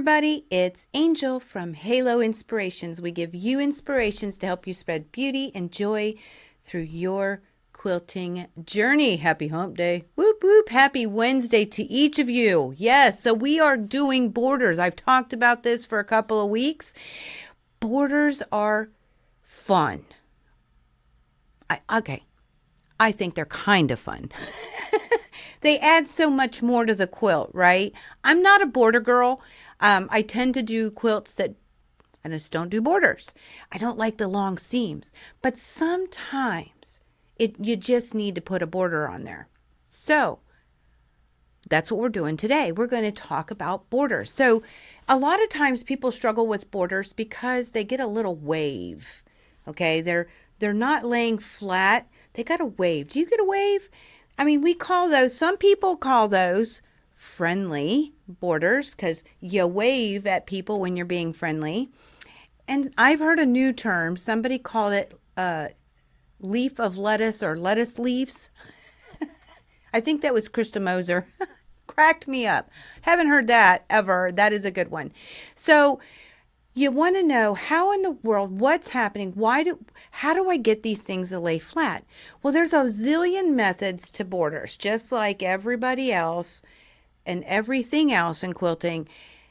everybody, it's Angel from Halo Inspirations. We give you inspirations to help you spread beauty and joy through your quilting journey. Happy hump day. Whoop whoop. Happy Wednesday to each of you. Yes, so we are doing borders. I've talked about this for a couple of weeks. Borders are fun. I think they're kind of fun. They add so much more to the quilt, right? I'm not a border girl. I tend to do quilts that I just don't do borders. I don't like the long seams, but sometimes you just need to put a border on there. So that's what we're doing today. We're going to talk about borders. So a lot of times people struggle with borders because they get a little wave. Okay, they're not laying flat. They got a wave. Do you get a wave? I mean, some people call those friendly borders because you wave at people when you're being friendly. And I've heard a new term. Somebody called it leaf of lettuce or lettuce leaves. I think that was Krista Moser. Cracked me up. Haven't heard that ever. That is a good one. So you want to know how in the world, what's happening? How do I get these things to lay flat? Well, there's a zillion methods to borders, just like everybody else and everything else in quilting.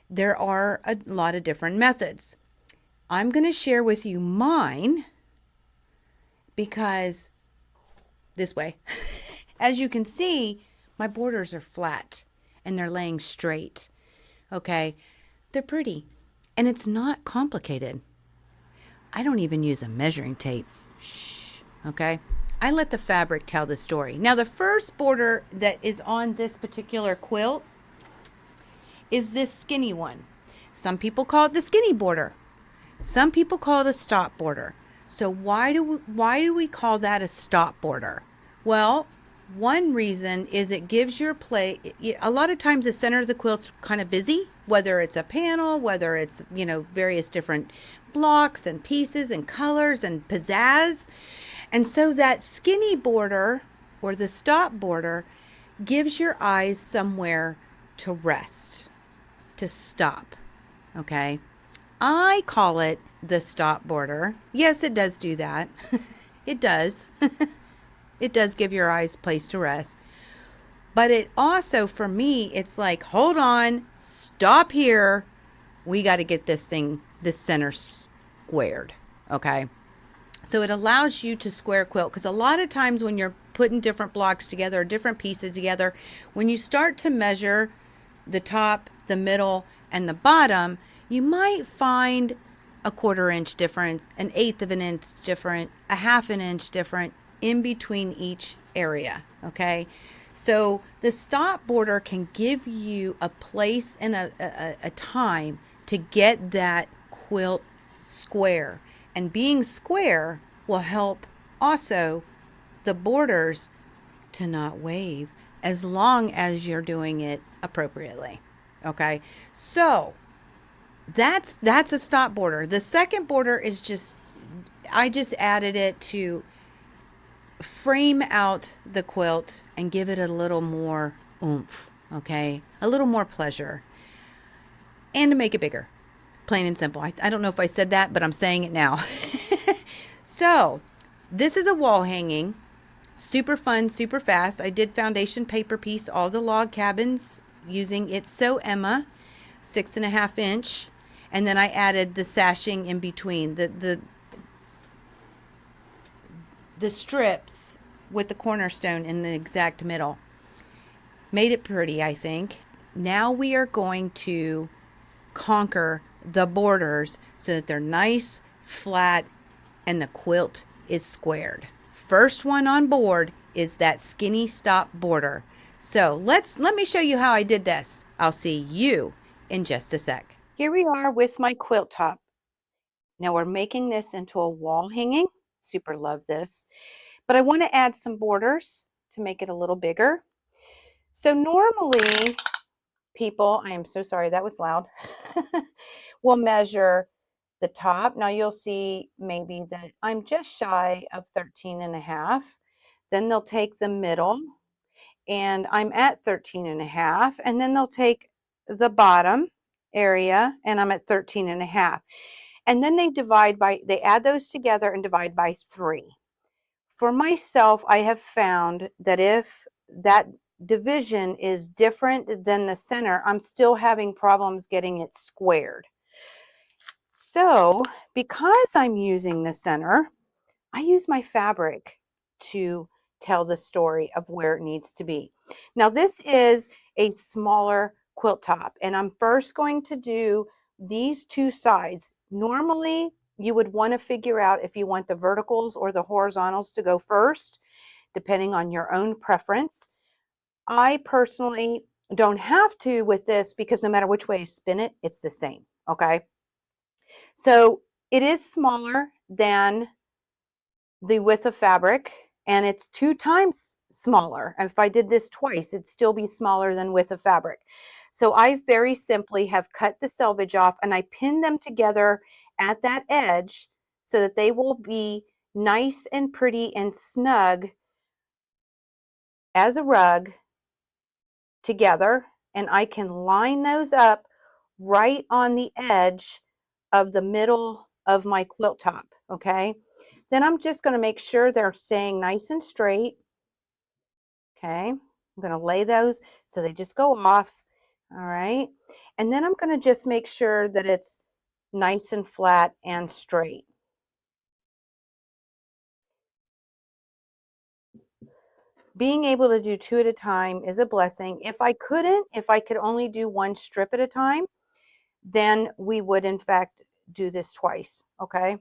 There are a lot of different methods. I'm going to share with you mine because this way, as you can see, my borders are flat and they're laying straight. Okay, they're pretty. And it's not complicated. I don't even use a measuring tape. Shh. Okay? I let the fabric tell the story. Now, the first border that is on this particular quilt is this skinny one. Some people call it the skinny border. Some people call it a stop border. So why do we call that a stop border? Well, one reason is it gives your play. A lot of times the center of the quilt's kind of busy, whether it's a panel, whether it's, various different blocks and pieces and colors and pizzazz. And so that skinny border or the stop border gives your eyes somewhere to rest, to stop. Okay. I call it the stop border. Yes, it does do that. It does. It does give your eyes a place to rest. But it also, for me, it's like, hold on, stop here. We got to get this center squared. Okay. So it allows you to square quilt because a lot of times when you're putting different blocks together, different pieces together, when you start to measure the top, the middle, and the bottom, you might find a 1/4 inch difference, an 1/8 of an inch different, a 1/2 an inch different in between each area. Okay. So the stop border can give you a place and a time to get that quilt square. And being square will help also the borders to not wave as long as you're doing it appropriately. Okay. So that's a stop border. The second border is I just added it to frame out the quilt and give it a little more oomph, okay? A little more pleasure. And to make it bigger. Plain and simple. I don't know if I said that, but I'm saying it now. So, this is a wall hanging. Super fun, super fast. I did foundation paper piece all the log cabins using It's So Emma 6.5 inch. And then I added the sashing in between. The strips with the cornerstone in the exact middle. Made it pretty, I think. Now we are going to conquer the borders so that they're nice, flat, and the quilt is squared. First one on board is that skinny stop border. So let me show you how I did this. I'll see you in just a sec. Here we are with my quilt top. Now we're making this into a wall hanging. Super love this. But I want to add some borders to make it a little bigger. So normally people, I am so sorry, that was loud, will measure the top. Now you'll see maybe that I'm just shy of 13.5. Then they'll take the middle and I'm at 13.5. And then they'll take the bottom area, and I'm at 13.5. And then they add those together and divide by 3. For myself, I have found that if that division is different than the center, I'm still having problems getting it squared. So because I'm using the center, I use my fabric to tell the story of where it needs to be. Now this is a smaller quilt top, and I'm first going to do these 2 sides. Normally you would want to figure out if you want the verticals or the horizontals to go first, depending on your own preference. I personally don't have to with this because no matter which way you spin it, it's the same. Okay. So it is smaller than the width of fabric, and it's 2 times smaller. And if I did this twice, it'd still be smaller than width of fabric. So I very simply have cut the selvage off and I pin them together at that edge so that they will be nice and pretty and snug as a rug together. And I can line those up right on the edge of the middle of my quilt top. Okay. Then I'm just going to make sure they're staying nice and straight. Okay. I'm going to lay those so they just go off. All right. And then I'm going to just make sure that it's nice and flat and straight. Being able to do 2 at a time is a blessing. If I could only do 1 strip at a time, then we would in fact do this twice. Okay.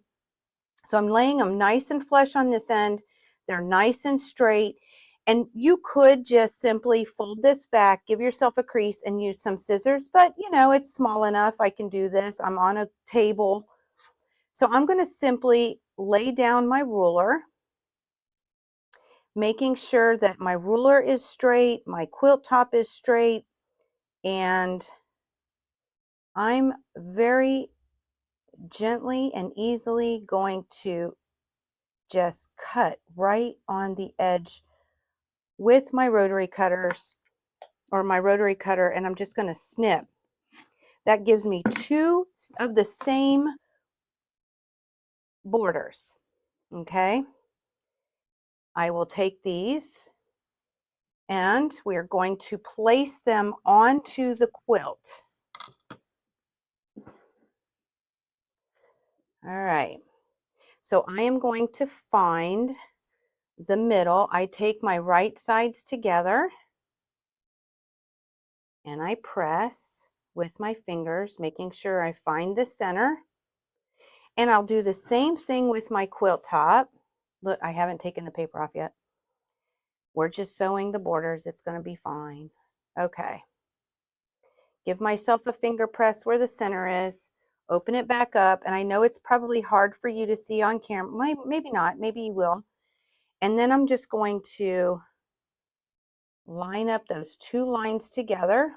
So I'm laying them nice and flush on this end. They're nice and straight. And you could just simply fold this back, give yourself a crease and use some scissors, but you know, it's small enough. I can do this. I'm on a table. So I'm going to simply lay down my ruler, making sure that my ruler is straight, my quilt top is straight, and I'm very gently and easily going to just cut right on the edge with my rotary cutters or my rotary cutter, and I'm just going to snip. That gives me 2 of the same borders. Okay. I will take these and we are going to place them onto the quilt. All right. So I am going to find the middle. I take my right sides together and I press with my fingers, making sure I find the center. And I'll do the same thing with my quilt top. Look, I haven't taken the paper off yet. We're just sewing the borders. It's going to be fine. Okay. Give myself a finger press where the center is. Open it back up. And I know it's probably hard for you to see on camera. Maybe not. Maybe you will. And then I'm just going to line up those 2 lines together.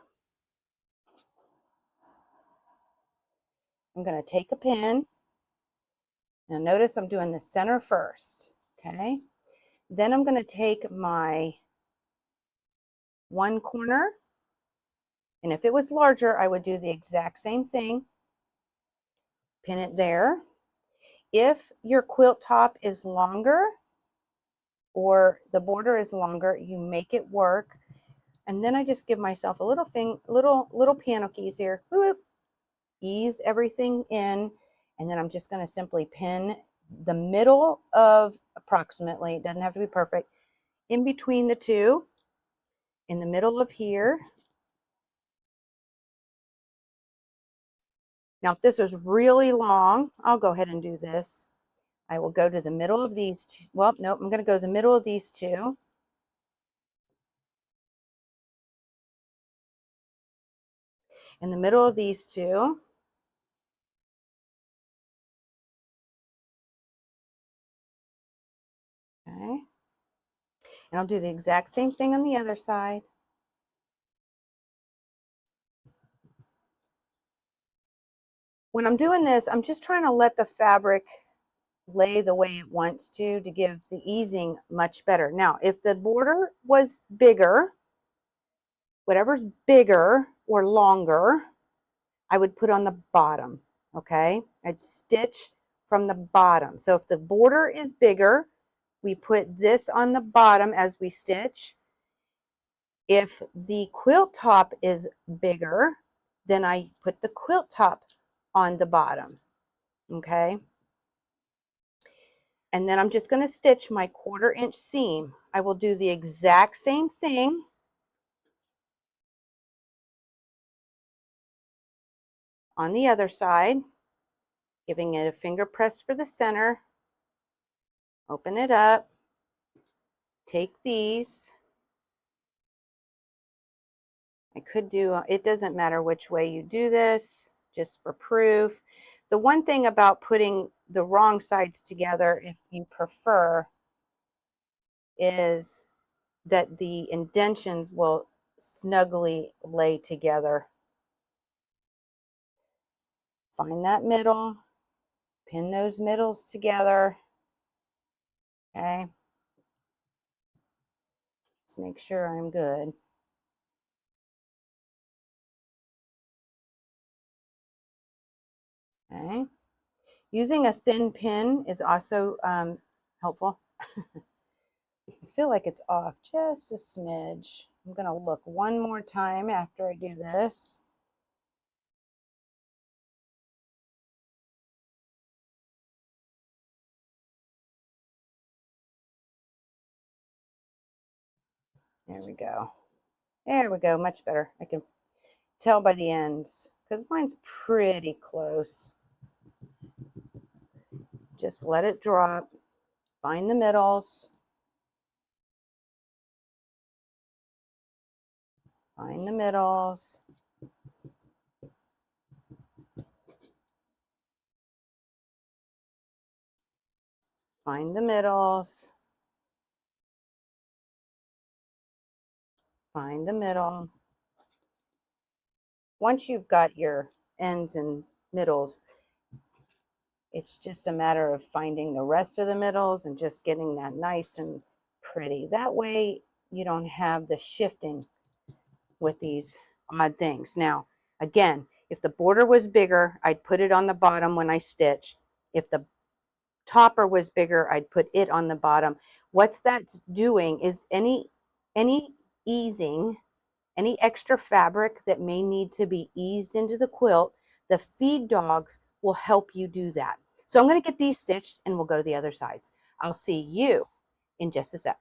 I'm going to take a pin. Now notice I'm doing the center first. Okay. Then I'm going to take my 1 corner. And if it was larger, I would do the exact same thing. Pin it there. If your quilt top is longer or the border is longer, you make it work. And then I just give myself a little piano keys here. Whoop, ease everything in. And then I'm just going to simply pin the middle of approximately, it doesn't have to be perfect, in between the 2, in the middle of here. Now, if this was really long, I'll go ahead and do this. I will go to the middle of these 2. Well, nope, I'm going to go to the middle of these 2. In the middle of these 2. Okay. And I'll do the exact same thing on the other side. When I'm doing this, I'm just trying to let the fabric lay the way it wants to give the easing much better. Now, if the border was bigger, whatever's bigger or longer, I would put on the bottom, okay? I'd stitch from the bottom. So if the border is bigger, we put this on the bottom as we stitch. If the quilt top is bigger, then I put the quilt top on the bottom, okay? And then I'm just going to stitch my 1/4 inch seam. I will do the exact same thing on the other side, giving it a finger press for the center, open it up, take these. I could do, it doesn't matter which way you do this, just for proof. The one thing about putting the wrong sides together, if you prefer, is that the indentions will snugly lay together. Find that middle, pin those middles together, okay? Let's make sure I'm good. Okay. Using a thin pin is also helpful. I feel like it's off just a smidge. I'm going to look one more time after I do this. There we go. There we go. Much better. I can tell by the ends because mine's pretty close. Just let it drop. Find the middles. Find the middles. Find the middles. Find the middle. Once you've got your ends and middles, it's just a matter of finding the rest of the middles and just getting that nice and pretty. That way you don't have the shifting with these odd things. Now, again, if the border was bigger, I'd put it on the bottom when I stitch. If the topper was bigger, I'd put it on the bottom. What's that doing is any easing, any extra fabric that may need to be eased into the quilt, the feed dogs will help you do that. So I'm going to get these stitched and we'll go to the other sides. I'll see you in just a sec.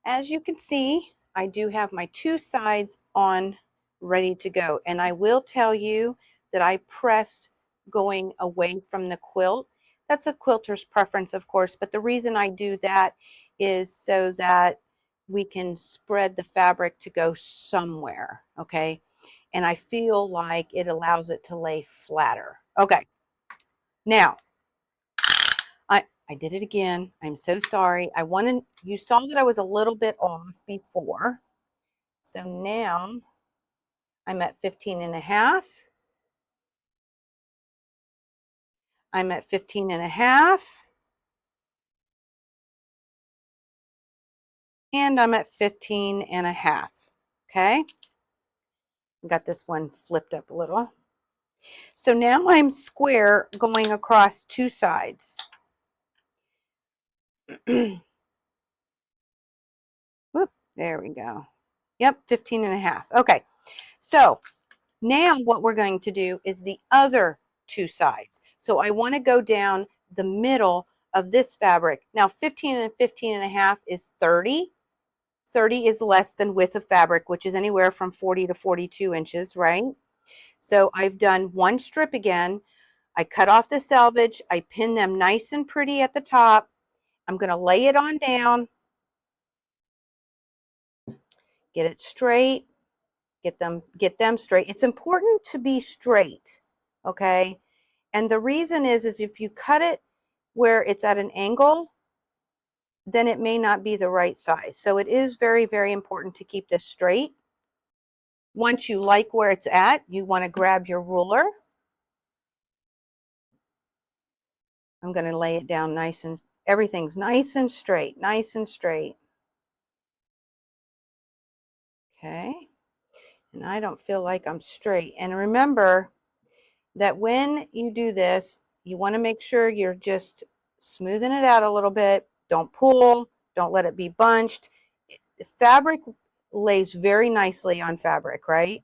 As you can see, I do have my 2 sides on ready to go. And I will tell you that I pressed going away from the quilt. That's a quilter's preference, of course, but the reason I do that is so that we can spread the fabric to go somewhere, okay? And I feel like it allows it to lay flatter. Okay, now, I did it again. I'm so sorry. You saw that I was a little bit off before. So now I'm at 15 and a half. I'm at 15 and a half. And I'm at 15 and a half. Okay. Got this one flipped up a little. So now I'm square going across 2 sides. Whoop, there we go. Yep, 15 and a half. Okay. So now what we're going to do is the other 2 sides. So I want to go down the middle of this fabric. Now 15 and 15 and a half is 30. 30 is less than width of fabric, which is anywhere from 40 to 42 inches, right? So I've done 1 strip again. I cut off the selvage. I pin them nice and pretty at the top. I'm going to lay it on down. Get it straight. Get them straight. It's important to be straight, okay? And the reason is if you cut it where it's at an angle, then it may not be the right size. So it is very, very important to keep this straight. Once you like where it's at, you want to grab your ruler. I'm going to lay it down nice and everything's nice and straight, nice and straight. Okay. And I don't feel like I'm straight. And remember, that when you do this, you want to make sure you're just smoothing it out a little bit. Don't pull, don't let it be bunched. Fabric lays very nicely on fabric, right?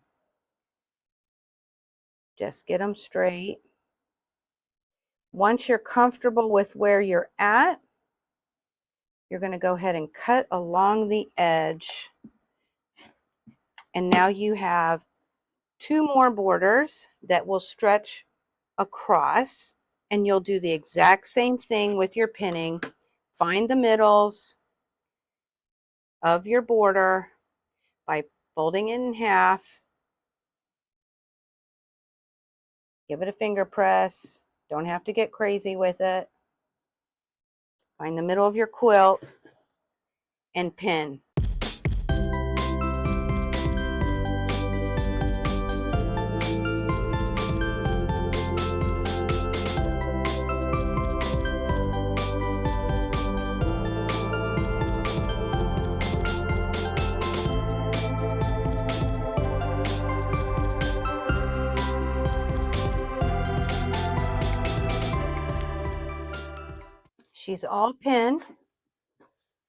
Just get them straight. Once you're comfortable with where you're at, you're going to go ahead and cut along the edge. And now you have 2 more borders that will stretch across, and you'll do the exact same thing with your pinning. Find the middles of your border by folding it in half. Give it a finger press. Don't have to get crazy with it. Find the middle of your quilt and pin. She's all pinned.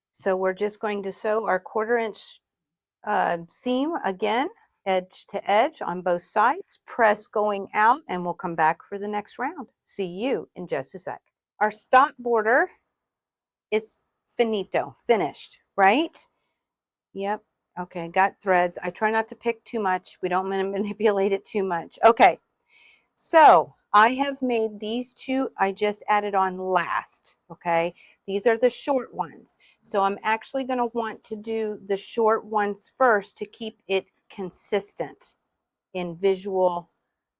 So we're just going to sew our 1/4 inch seam again, edge to edge on both sides, press going out, and we'll come back for the next round. See you in just a sec. Our stop border is finito, finished, right? Yep. Okay, got threads. I try not to pick too much. We don't manipulate it too much. Okay, so I have made these 2, I just added on last, okay? These are the short ones. So I'm actually going to want to do the short ones first to keep it consistent in visual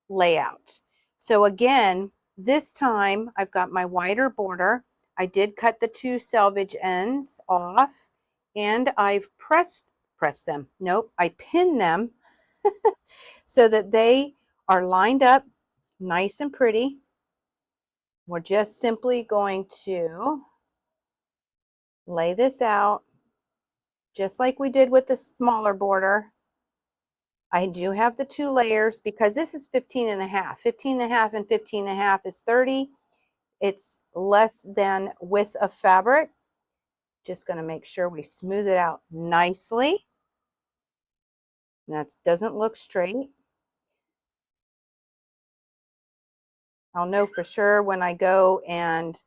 layout. So again, this time I've got my wider border. I did cut the 2 selvage ends off, and I've pressed them. Nope, I pinned them so that they are lined up nice and pretty. We're just simply going to lay this out just like we did with the smaller border. I do have the 2 layers because this is 15 and a half. 15 and a half and 15 and a half is 30. It's less than width of fabric. Just going to make sure we smooth it out nicely. That doesn't look straight. I'll know for sure when I go and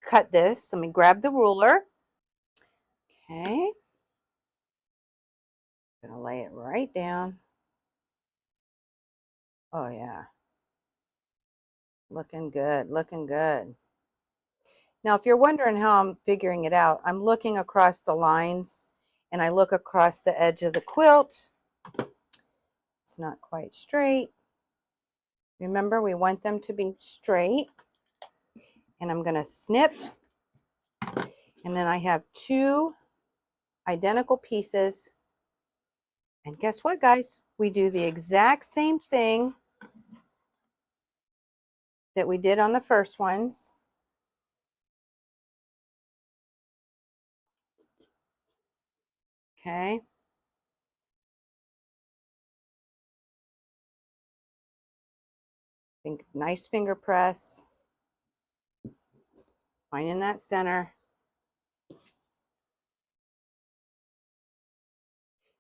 cut this. Let me grab the ruler. Okay. I'm going to lay it right down. Oh yeah. Looking good, looking good. Now, if you're wondering how I'm figuring it out, I'm looking across the lines and I look across the edge of the quilt. It's not quite straight. Remember, we want them to be straight. And I'm going to snip. And then I have 2 identical pieces. And guess what, guys? We do the exact same thing that we did on the first ones. Okay. Nice finger press. Finding that center.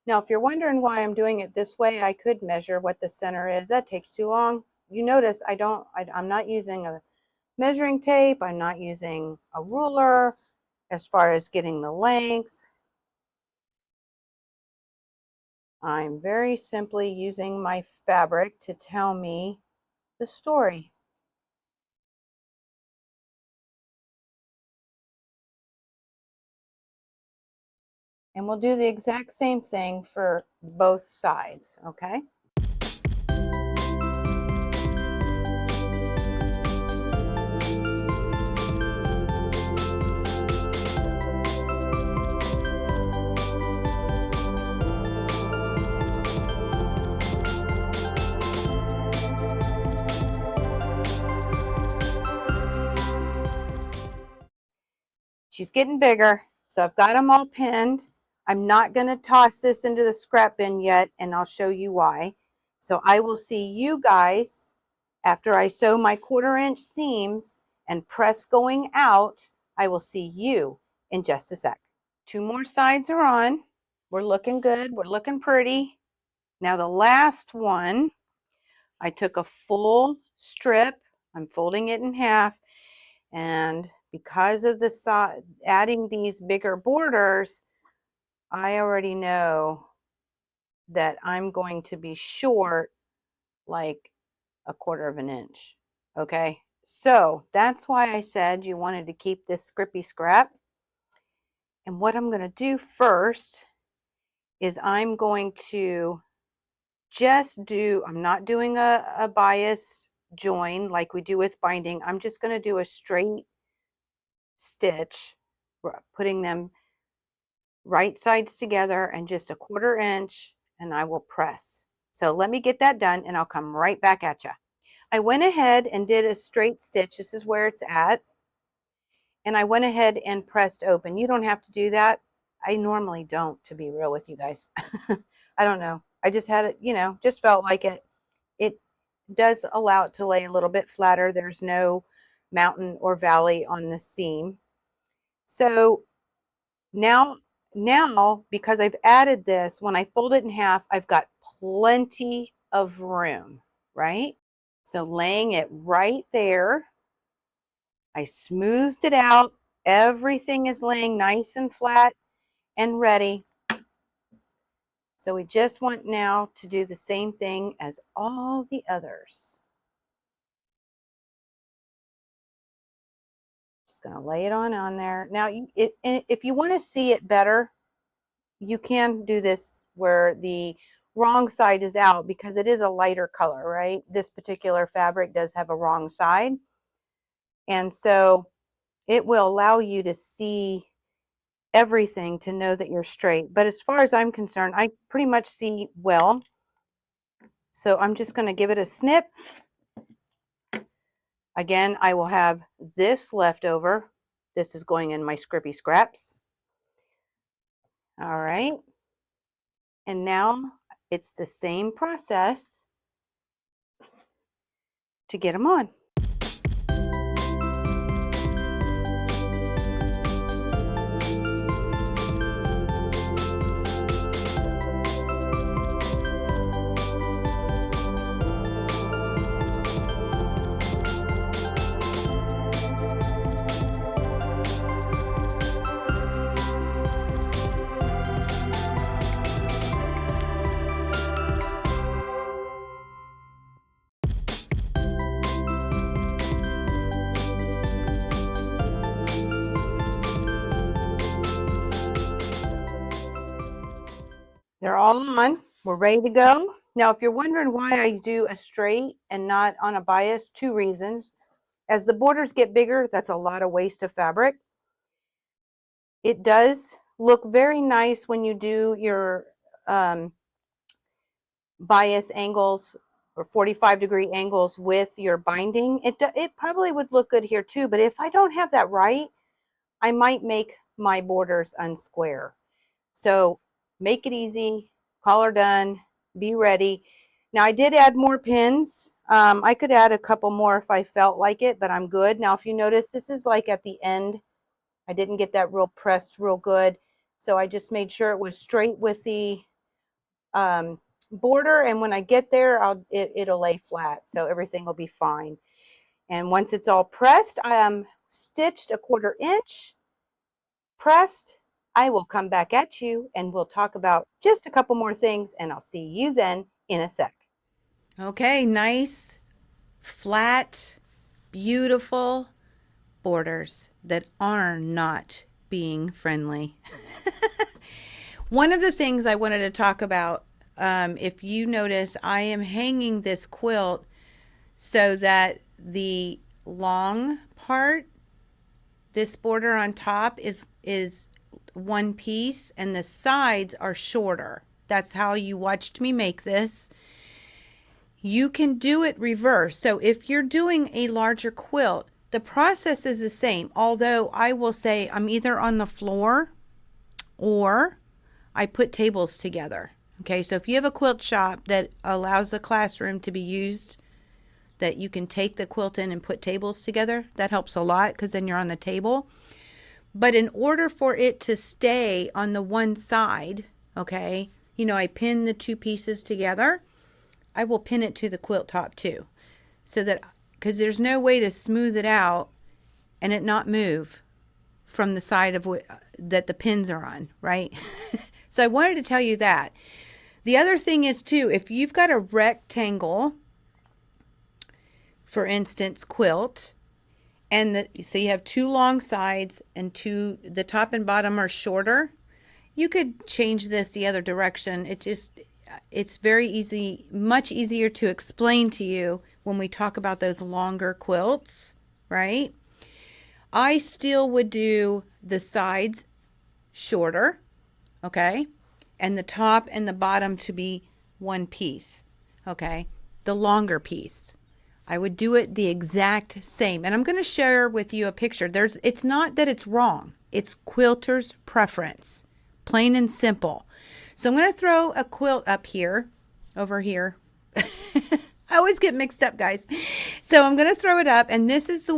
Now, if you're wondering why I'm doing it this way, I could measure what the center is. That takes too long. You notice I'm not using a measuring tape. I'm not using a ruler as far as getting the length. I'm very simply using my fabric to tell me the story. And we'll do the exact same thing for both sides, okay? She's getting bigger, so I've got them all pinned. I'm not going to toss this into the scrap bin yet, and I'll show you why. So I will see you guys After I sew my 1/4 inch seams and press going out, I will see you in just a sec. 2 more sides are on. We're looking good. We're looking pretty. Now the last one, I took a full strip. I'm folding it in half. And because of the adding these bigger borders, I already know that I'm going to be short like a 1/4 inch. Okay, so that's why I said you wanted to keep this scrippy scrap. And what I'm going to do first is I'm going to I'm not doing a bias join like we do with binding. I'm just going to do a straight stitch, putting them right sides together and just a 1/4 inch, and I will press. So let me get that done and I'll come right back at you. I went ahead and did a straight stitch. This is where it's at. And I went ahead and pressed open. You don't have to do that. I normally don't, to be real with you guys. I don't know. I just had it, just felt like it. It does allow it to lay a little bit flatter. There's no mountain or valley on the seam. So now, because I've added this, when I fold it in half, I've got plenty of room, right? So laying it right there, I smoothed it out. Everything is laying nice and flat and ready. So we just want now to do the same thing as all the others. Just going to lay it on there. Now, if you want to see it better, you can do this where the wrong side is out because it is a lighter color, right? This particular fabric does have a wrong side. And so it will allow you to see everything to know that you're straight. But as far as I'm concerned, I pretty much see well. So I'm just going to give it a snip. Again, I will have this left over. This is going in my scrippy scraps. All right. And now it's the same process to get them on. They're all on. We're ready to go. Now, if you're wondering why I do a straight and not on a bias, 2 reasons. As the borders get bigger, that's a lot of waste of fabric. It does look very nice when you do your bias angles or 45-degree angles with your binding. It probably would look good here too, but if I don't have that right, I might make my borders unsquare. So make it easy, collar done, be ready. Now I did add more pins. I could add a couple more if I felt like it, but I'm good. Now if you notice, this is like at the end. I didn't get that real pressed real good. So I just made sure it was straight with the border. And when I get there, it'll lay flat. So everything will be fine. And once it's all pressed, I stitched a 1/4 inch, pressed. I will come back at you and we'll talk about just a couple more things, and I'll see you then in a sec. Okay, nice, flat, beautiful borders that are not being friendly. One of the things I wanted to talk about, if you notice, I am hanging this quilt so that the long part, this border on top is one piece and the sides are shorter. That's how you watched me make this. You can do it reverse. So if you're doing a larger quilt, the process is the same, although I will say I'm either on the floor or I put tables together. Okay, so if you have a quilt shop that allows the classroom to be used that you can take the quilt in and put tables together. That helps a lot because then you're on the table. But in order for it to stay on the one side, okay, I pin the two pieces together. I will pin it to the quilt top too. So that, because there's no way to smooth it out and it not move from the side of that the pins are on, right? So I wanted to tell you that. The other thing is too, if you've got a rectangle, for instance, quilt, and so you have two long sides and the top and bottom are shorter, you could change this the other direction. It's very easy, much easier to explain to you when we talk about those longer quilts, right? I still would do the sides shorter, okay? And the top and the bottom to be one piece, okay? The longer piece. I would do it the exact same. And I'm going to share with you a picture. It's not that it's wrong. It's quilter's preference. Plain and simple. So I'm going to throw a quilt up here, over here. I always get mixed up, guys. So I'm going to throw it up, and this is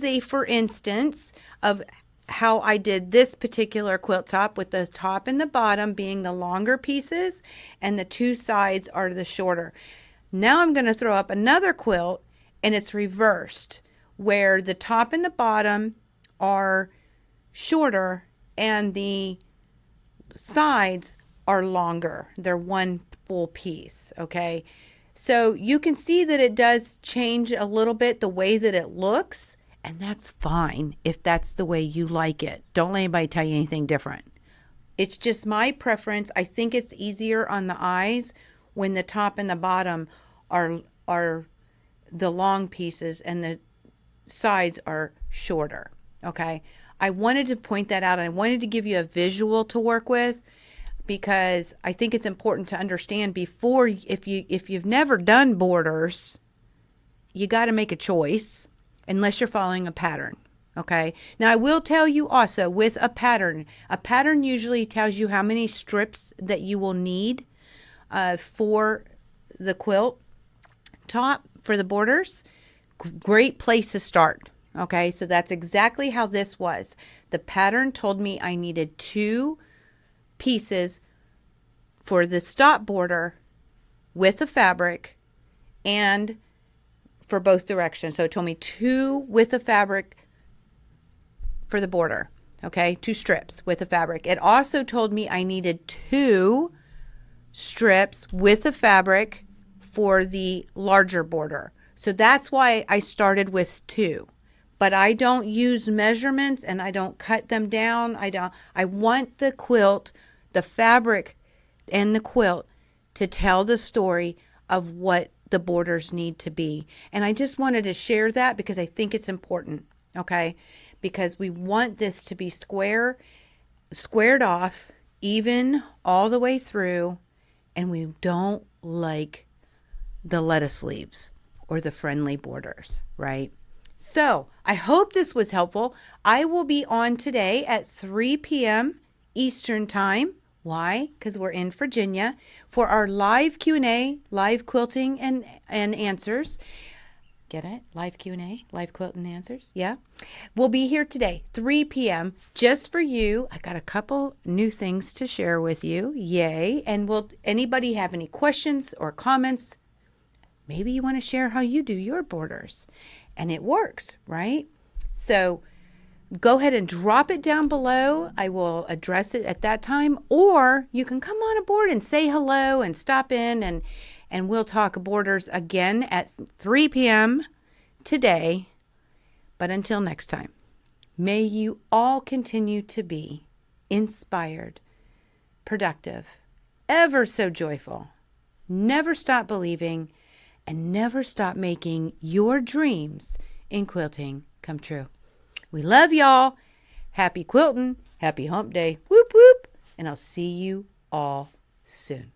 a for instance of how I did this particular quilt top, with the top and the bottom being the longer pieces and the two sides are the shorter. Now I'm going to throw up another quilt, and it's reversed, where the top and the bottom are shorter and the sides are longer. They're one full piece, okay? So you can see that it does change a little bit the way that it looks, and that's fine if that's the way you like it. Don't let anybody tell you anything different. It's just my preference. I think it's easier on the eyes when the top and the bottom are the long pieces and the sides are shorter, okay? I wanted to point that out. I wanted to give you a visual to work with, because I think it's important to understand before, if you've never done borders, you got to make a choice unless you're following a pattern, okay? Now I will tell you also, with a pattern usually tells you how many strips that you will need for the quilt top, for the borders. Great place to start. Okay, so that's exactly how this was. The pattern told me I needed 2 pieces for the stop border with the fabric and for both directions. So it told me 2 with the fabric for the border. Okay, 2 strips with the fabric. It also told me I needed 2 strips with the fabric for the larger border. So that's why I started with 2. But I don't use measurements and I don't cut them down. I want the quilt, the fabric and the quilt, to tell the story of what the borders need to be. And I just wanted to share that because I think it's important, okay? Because we want this to be squared off, even all the way through, and we don't like the lettuce leaves or the friendly borders, right? So I hope this was helpful. I will be on today at 3 p.m. Eastern Time. Why? Because we're in Virginia for our live Q&A, live quilting and answers. Get it? Live Q&A, live quilt and answers. Yeah. We'll be here today, 3 p.m. just for you. I got a couple new things to share with you. Yay. And will anybody have any questions or comments? Maybe you want to share how you do your borders. And it works, right? So go ahead and drop it down below. I will address it at that time. Or you can come on aboard and say hello and stop in, and we'll talk borders again at 3 p.m. today. But until next time, may you all continue to be inspired, productive, ever so joyful. Never stop believing, and never stop making your dreams in quilting come true. We love y'all. Happy quilting. Happy hump day. Whoop, whoop. And I'll see you all soon.